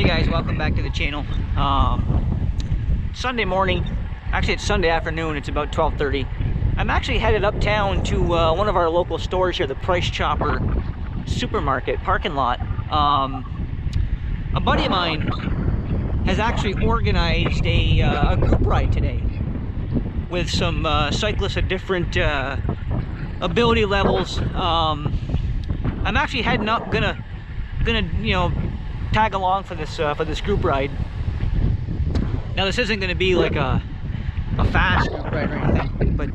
guys, welcome back to the channel. Sunday morning, actually it's Sunday afternoon, it's about 12:30. I'm actually headed uptown to one of our local stores here, the Price Chopper supermarket parking lot. A buddy of mine has actually organized a group ride today with some cyclists at different ability levels. I'm actually heading up, gonna tag along for this group ride. Now this isn't going to be like a fast group ride or anything, but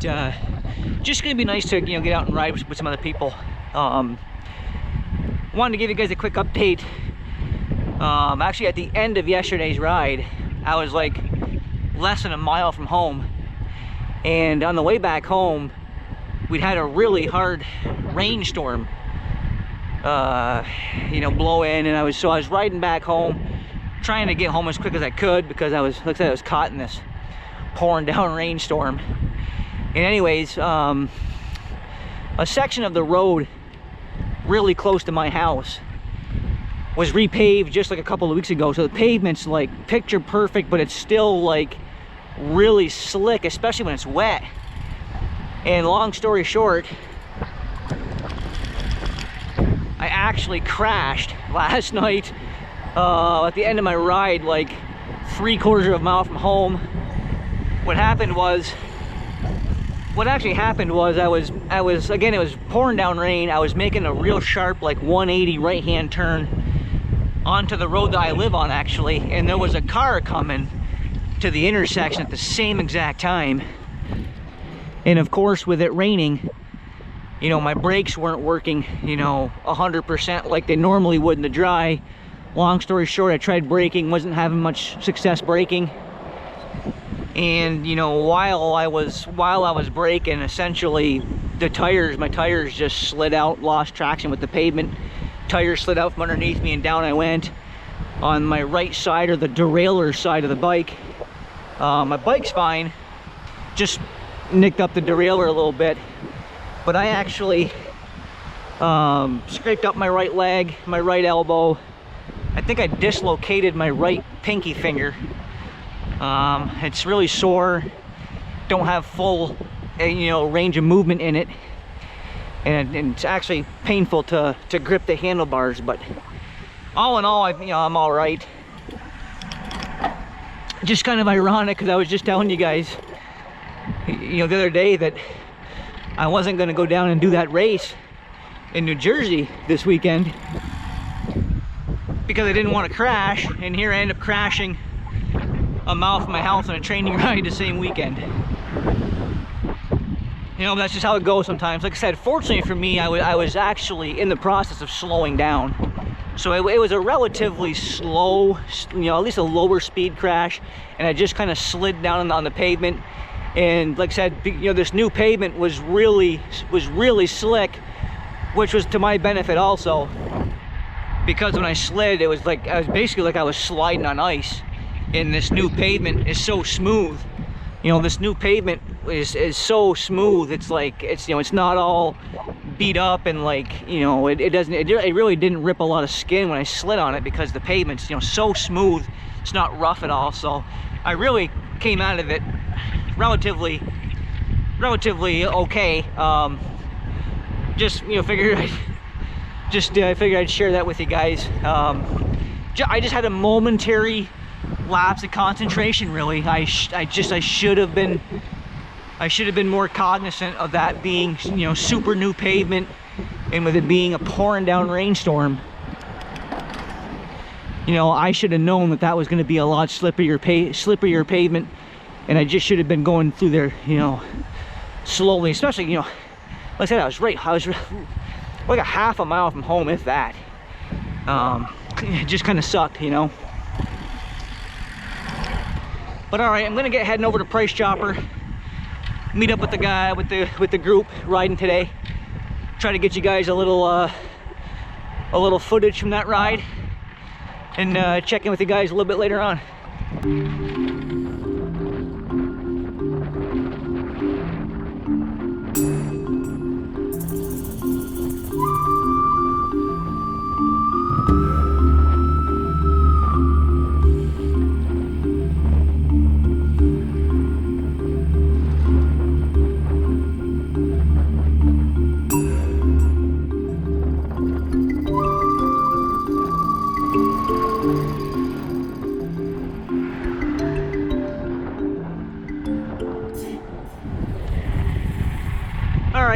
just going to be nice to get out and ride with some other people. Wanted to give you guys a quick update. Actually, at the end of yesterday's ride, I was like less than a mile from home, and on the way back home, we'd had a really hard rainstorm blow in, and I was riding back home, trying to get home as quick as I could because I was caught in this pouring down rainstorm. And anyways, a section of the road really close to my house was repaved just like a couple of weeks ago, so the pavement's like picture perfect, but it's still like really slick, especially when it's wet. And long story short, I actually crashed last night at the end of my ride, like 3/4 of a mile from home. What actually happened was I was again, it was pouring down rain. I was making a real sharp like 180 right hand turn onto the road that I live on actually, and there was a car coming to the intersection at the same exact time. And of course, with it raining, my brakes weren't working 100% like they normally would in the dry. Long story short, I tried braking, wasn't having much success braking. And while I was braking, essentially my tires just slid out, lost traction with the pavement. Tires slid out from underneath me and down I went on my right side, or the derailleur side of the bike. My bike's fine, just nicked up the derailleur a little bit. But I actually scraped up my right leg, my right elbow. I think I dislocated my right pinky finger. It's really sore. Don't have full, range of movement in it, and it's actually painful to grip the handlebars. But all in all, I'm all right. Just kind of ironic because I was just telling you guys, the other day that I wasn't going to go down and do that race in New Jersey this weekend because I didn't want to crash, and here I end up crashing a mile from my house on a training ride the same weekend. That's just how it goes sometimes. Like I said, fortunately for me, I was actually in the process of slowing down, so it was a relatively slow, at least a lower speed crash, and I just kind of slid down on the pavement. And like I said, this new pavement was really slick, which was to my benefit also, because when I slid, it was basically like I was sliding on ice. And this new pavement is so smooth. This new pavement is so smooth. It's like it's not all beat up, and it really didn't rip a lot of skin when I slid on it because the pavement's so smooth. It's not rough at all. So I really came out of it relatively okay. Just figured I'd share that with you guys. I just had a momentary lapse of concentration. Really, I should have been more cognizant of that being super new pavement, and with it being a pouring down rainstorm. I should have known that was going to be a lot slipperier pavement. And I just should have been going through there, slowly. Especially, like I said, I was like a half a mile from home, if that. It just kind of sucked, But all right, I'm gonna get heading over to Price Chopper, meet up with the guy with the group riding today. Try to get you guys a little footage from that ride, and check in with you guys a little bit later on.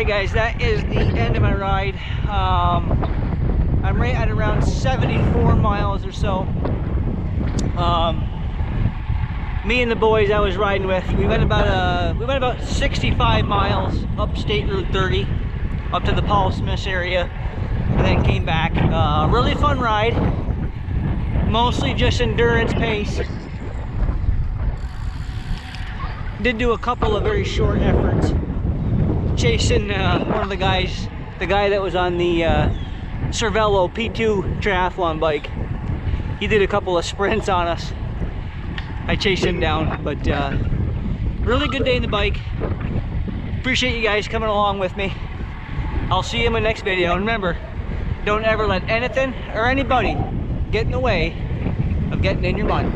guys, that is the end of my ride. I'm right at around 74 miles or so. Me and the boys I was riding with, we went about 65 miles up State Route 30 up to the Paul Smiths area, and then came back. Really fun ride, mostly just endurance pace. Did do a couple of very short efforts, chasing one of the guys, the guy that was on the Cervelo P2 triathlon bike. He did a couple of sprints on us. I chased him down, but really good day in the bike. Appreciate you guys coming along with me. I'll see you in my next video, and remember, don't ever let anything or anybody get in the way of getting in your mind.